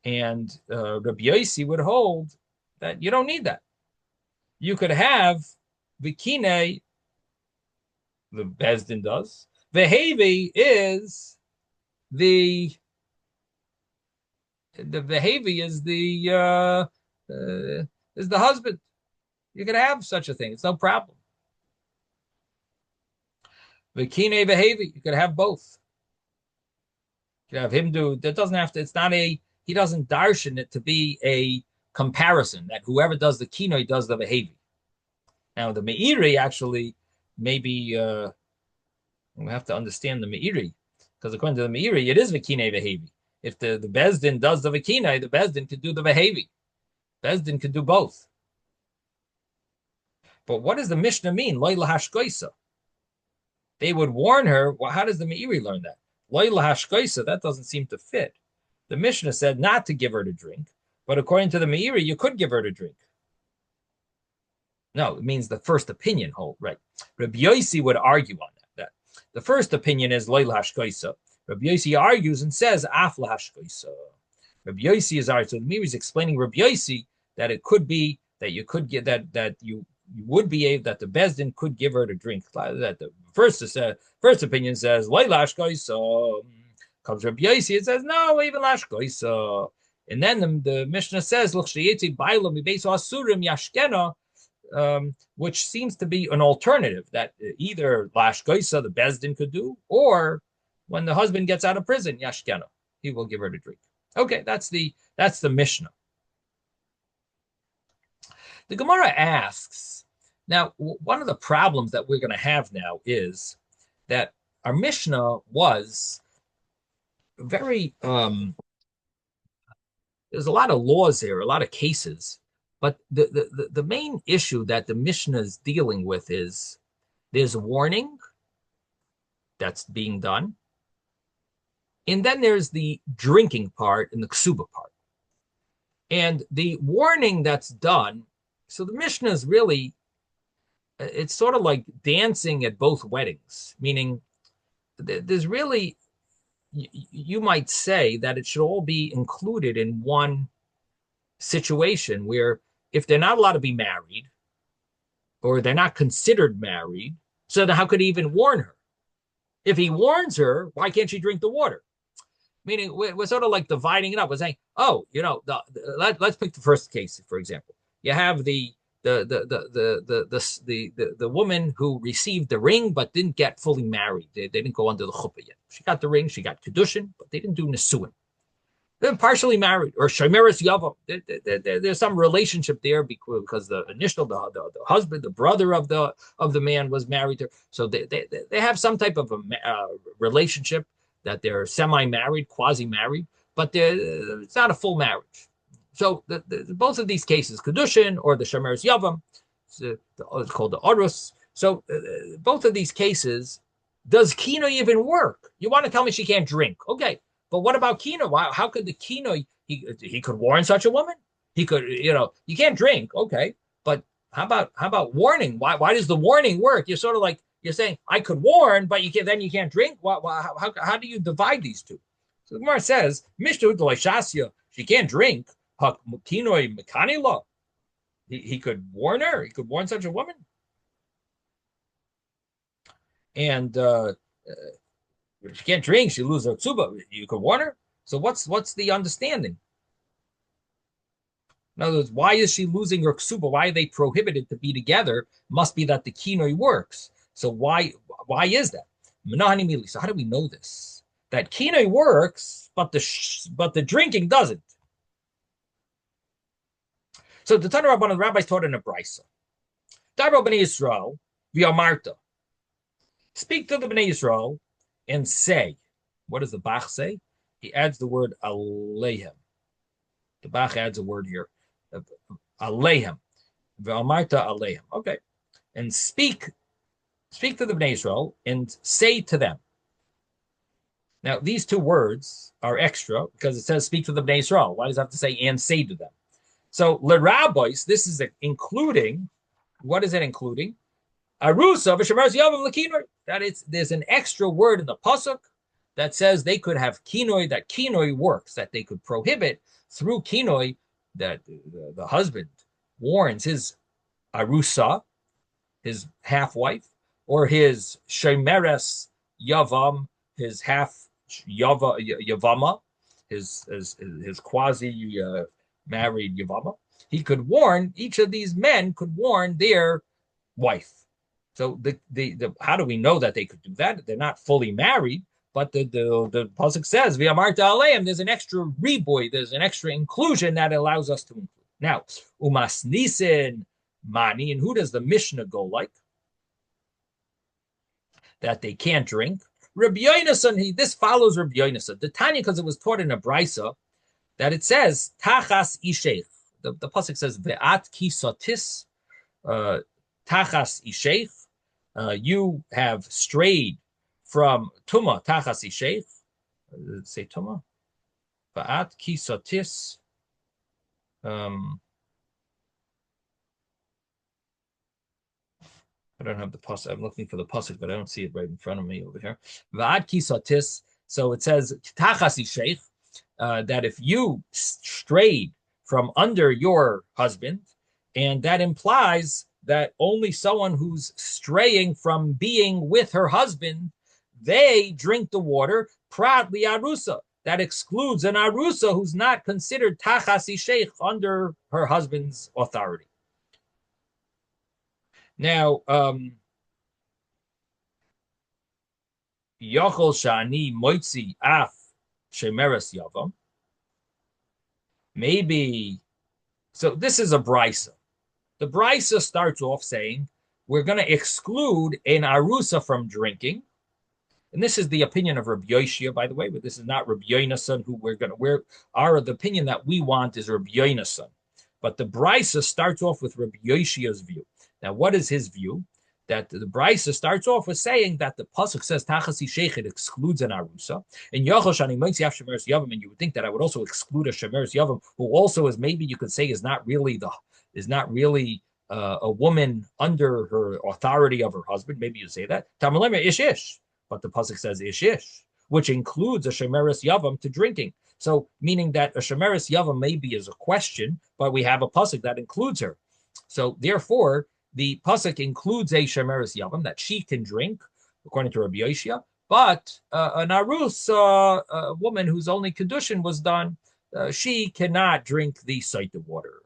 And Rabbi Yossi would hold that you don't need that. You could have v'kinei, the Bezdin does. V'hevi is the behavior is the husband. You can have such a thing. It's no problem. The kine behavior, you could have both. You could have him do. That doesn't have to. It's not a. He doesn't darshan it to be a comparison that whoever does the kinoi does the behavior. Now the Meiri actually maybe we have to understand the Meiri, because according to the Meiri, it is the kine behavior. If the Bezdin does the Vakina, the Bezdin could do the Behavi. Bezdin could do both. But what does the Mishnah mean? Loyla hashkoisa. They would warn her. Well, how does the Meiri learn that? Loyla hashkoisa, that doesn't seem to fit. The Mishnah said not to give her to drink, but according to the Meiri, you could give her to drink. No, it means the first opinion hold, right? Rabbi Yossi would argue on that. The first opinion is Loyla hashkoisa. Rabbi Yossi argues and says, Afla hashkoisa. Rabbi Yossi is arguing. So the Meiri is explaining Rabbi Yossi that it could be that you could get that you would be able, that the Bezdin could give her to drink. That the first opinion says, Loyla hashkoisa. Comes Rabbi Yossi, it says, no, even hashkoisa. And then the Mishnah says, which seems to be an alternative that either lashkoisa, the Bezdin could do, or when the husband gets out of prison, yashkena, he will give her to drink. Okay, that's the Mishnah. The Gemara asks, now, one of the problems that we're going to have now is that our Mishnah was very there's a lot of laws there, a lot of cases, but the main issue that the Mishnah is dealing with is there's warning that's being done, and then there's the drinking part and the ksuba part. And the warning that's done, so the Mishnah is really, it's sort of like dancing at both weddings, meaning there's really, you might say that it should all be included in one situation where if they're not allowed to be married or they're not considered married, so then how could he even warn her? If he warns her, why can't she drink the water? Meaning we're sort of like dividing it up. We're saying, oh, let's pick the first case, for example. You have the woman who received the ring but didn't get fully married. They didn't go under the chuppah yet. She got the ring, she got kedushin, but they didn't do nisuin. They're partially married, or shomeris yava. There's some relationship there because the initial the husband, the brother of the man was married to her. So they have some type of a relationship that they're semi-married, quasi-married, but it's not a full marriage. So both of these cases, kedushin or the shomeris yavam, it's called the orus. So both of these cases, does kino even work? You want to tell me she can't drink? Okay. But what about kino? How could the kino, he could warn such a woman? He could, you can't drink. Okay. But how about warning? Why does the warning work? You're sort of like, you're saying, I could warn, but you can't drink. How do you divide these two? So the Gemara says, she can't drink. He could warn her. He could warn such a woman. And if she can't drink, she loses her tzuba. You could warn her. So what's the understanding? In other words, why is she losing her ksuba? Why are they prohibited to be together? Must be that the kinoi works. So why is that? So how do we know this? That kinoi works, but the drinking doesn't. So the Tanur Rabbanan, the rabbis taught in a brisa. Daro b'nei Yisrael v'yamarta. Speak to the b'nei Yisrael and say, what does the Bach say? He adds the word alehem. The Bach adds a word here, alehem, v'amarta alehem. Okay, and speak to the Bnei Israel and say to them. Now these two words are extra because it says speak to the Bnei Israel. Why does it have to say and say to them? So lerabbis, this is including. What is it including? Arusa v'shemeres yavam l'kinoi. There's an extra word in the pasuk that says they could have kinoi, that kinoi works, that they could prohibit through kinoi, that the husband warns his arusa, his half-wife, or his shemeres yavam, his half yavama, his quasi married yavama. He could warn, each of these men could warn their wife. So the how do we know that they could do that? They're not fully married, but the pasuk says v'amarta aleim. There's an extra reboy. There's an extra inclusion that allows us to include. Now umas nisin mani, and who does the Mishnah go like? That they can't drink. Rabbi Yonasan, this follows Rabbi Yonasan. The Tanya, because it was taught in a brisa, that it says tachas isheich. The pasuk says ve'at kisotis tachas isheich. You have strayed from Tuma Tachas Isheich. Say Tuma. Ba'at Kisotis. I don't have the pasuk. I'm looking for the pasuk, but I don't see it right in front of me over here. Ba'at Kisotis. So it says Tachas Isheich, that if you strayed from under your husband, and that implies that only someone who's straying from being with her husband, they drink the water, prat li arusa. That excludes an arusa who's not considered tachasi sheikh under her husband's authority. Now, Yochol shani moitzi af shemeres yavam. Maybe, so this is a brisa. The brisa starts off saying, we're going to exclude an arusa from drinking. and this is the opinion of Rabbi Yoshia, by the way, but this is not Rabbi Yonason, who the opinion that we want is Rabbi Yonason. But the Brisa starts off with Rabbi Yoshia's view. Now, what is his view? That the Brisa starts off with saying that the pasuk says Tachasi Sheikh, it excludes an arusa. And Yochosh Ani Moitzi Af Shemeres Yavam, and you would think that I would also exclude a Shemeres Yavam, who also is, maybe you could say, is not really a woman under her authority of her husband. Maybe you say that. Tamalema Ish Ish, but the pasuk says Ish Ish, which includes a Shemeres Yavam to drinking. So, meaning that a Shemeres Yavam maybe is a question, but we have a pasuk that includes her. So, therefore, the pasuk includes a Shemeres Yavam that she can drink, according to Rabbi Yoshia, but an arus, a woman whose only kedushin was done, she cannot drink the Sota water.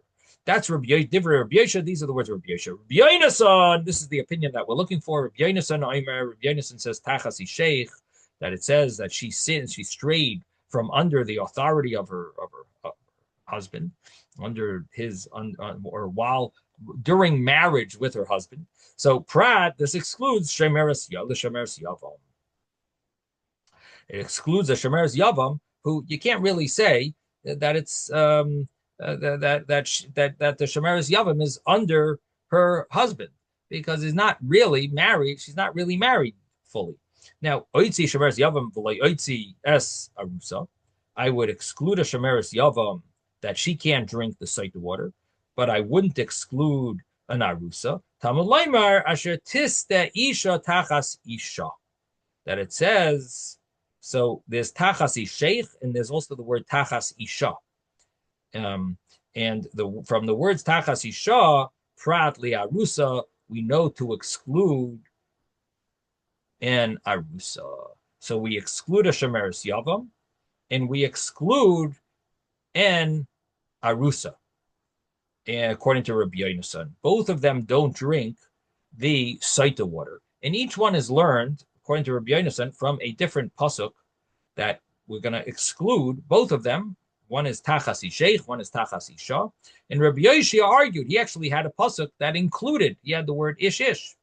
That's Rabbi Yoshia. These are the words of Rabbi Yoshia. Rabbi Yonason, this is the opinion that we're looking for. Rabbi Yonason, Rabbi Yonason says Tachasi Sheikh, that it says that she sinned, she strayed from under the authority of her husband, under his or while during marriage with her husband. So Prat, this excludes the Shemeres Yavam. It excludes a Shemeres Yavam, who you can't really say that it's that the Shemeres Yavam is under her husband, because he's not really married. She's not really married fully. Now, Oitzi Shemeres Yavam v'lo Oitzi es arusa, I would exclude a Shemeres Yavam that she can't drink the Sota water, but I wouldn't exclude an arusa. Talmud Leimar asher tiste isha tachas isha, that it says. So there's tachas sheikh, and there's also the word tachas isha. And from the words tachas isha, prat li arusa, we know to exclude an arusa. So we exclude a shemeres yavam, and we exclude an arusa. And according to Rabbi Yonason, both of them don't drink the Sota water, and each one is learned, according to Rabbi Yonason, from a different pasuk that we're going to exclude both of them. One is Tachasi Sheikh, one is Tachasi Shah. And Rabbi Yoshia argued, he actually had a pasuk that included, he had the word Ish Ish.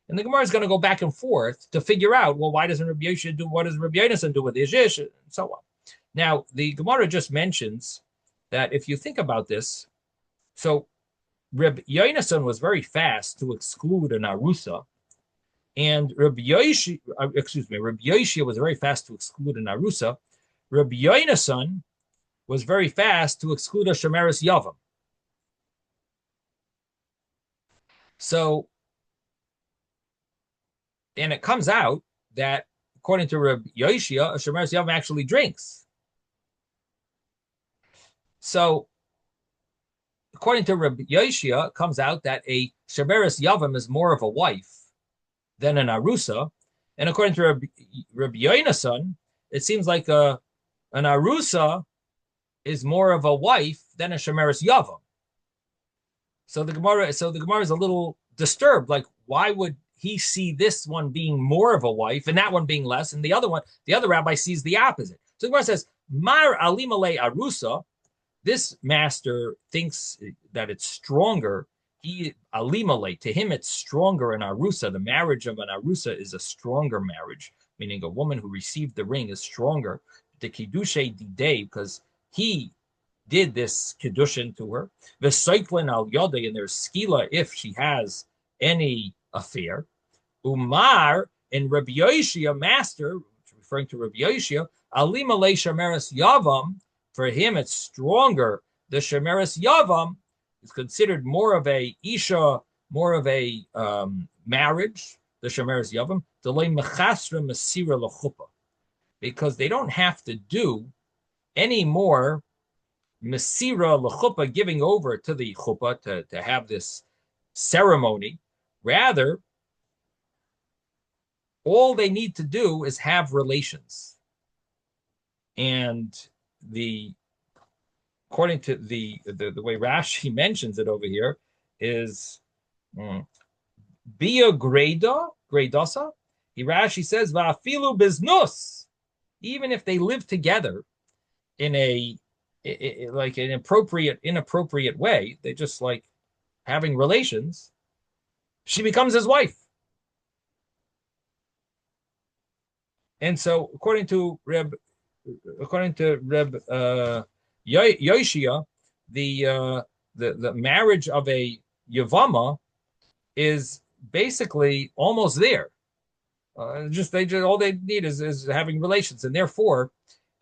And the Gemara is going to go back and forth to figure out, well, why doesn't Rabbi Yoshia do, what does Rabbi Yonason do with Ish Ish, and so on. Now, the Gemara just mentions that if you think about this, so Rabbi Yonason was very fast to exclude an arusa, and Rabbi Yoshia was very fast to exclude an arusa. Rabbi Yonason was very fast to exclude a shemeres yavam. So, and it comes out that according to Rabbi Yoshia, a shemeres yavam actually drinks. So, according to Rabbi Yoshia, it comes out that a shemeres yavam is more of a wife than an arusa, and according to Rabbi Yonason, it seems like an arusa is more of a wife than a shemeres yavam. So the Gemara is a little disturbed. Like, why would he see this one being more of a wife and that one being less, and the other rabbi sees the opposite? So the Gemara says, Mar alimale arusa. This master thinks that it's stronger. Alimale, to him it's stronger in arusa. The marriage of an arusa is a stronger marriage, meaning a woman who received the ring is stronger. The kiddushay didei, because he did this kiddushin to her. The cyclin al yodei, and there's skila if she has any affair. Umar and Rabbi Yoshia, master, referring to Rabbi Yoshia, alimale shemeres yavam. For him, it's stronger. The shemeres yavam is considered more of a isha, more of a marriage. The shemeres yavam, delay mechasra masira lechuppah, because they don't have to do any more masira lechuppah, giving over to the chuppah to have this ceremony. Rather, all they need to do is have relations. And according to the way Rashi mentions it over here is bia gradasa. Rashi says va'afilu biznus, even if they live together in like an inappropriate way, they just like having relations, she becomes his wife. And so according to Reb Yoshia, the marriage of a Yavama is basically almost there. Just all they need is having relations, and therefore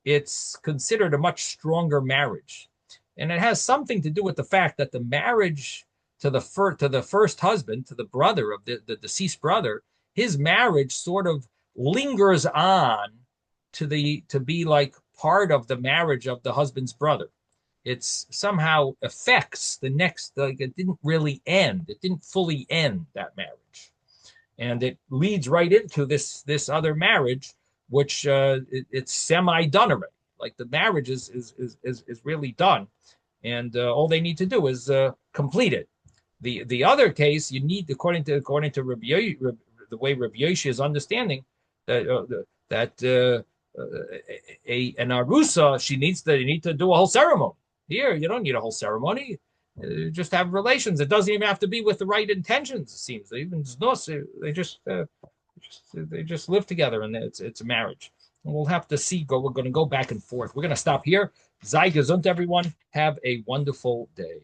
it's considered a much stronger marriage. And it has something to do with the fact that the marriage to the first husband, to the brother of the deceased brother, his marriage sort of lingers on to be like part of the marriage of the husband's brother. It's somehow affects the next, like it didn't really end. It didn't fully end that marriage. And it leads right into this other marriage, which it's semi done already. Like the marriage is really done, and all they need to do is complete it. The other case, you need, according to the way Rabbi Yoshi is understanding that an arusa, she needs to you need to do a whole ceremony. Here, you don't need a whole ceremony. Just have relations. It doesn't even have to be with the right intentions. It seems even they just live together, and it's a marriage. And we'll have to see. We're going to go back and forth. We're going to stop here. Sei gesund, everyone. Have a wonderful day.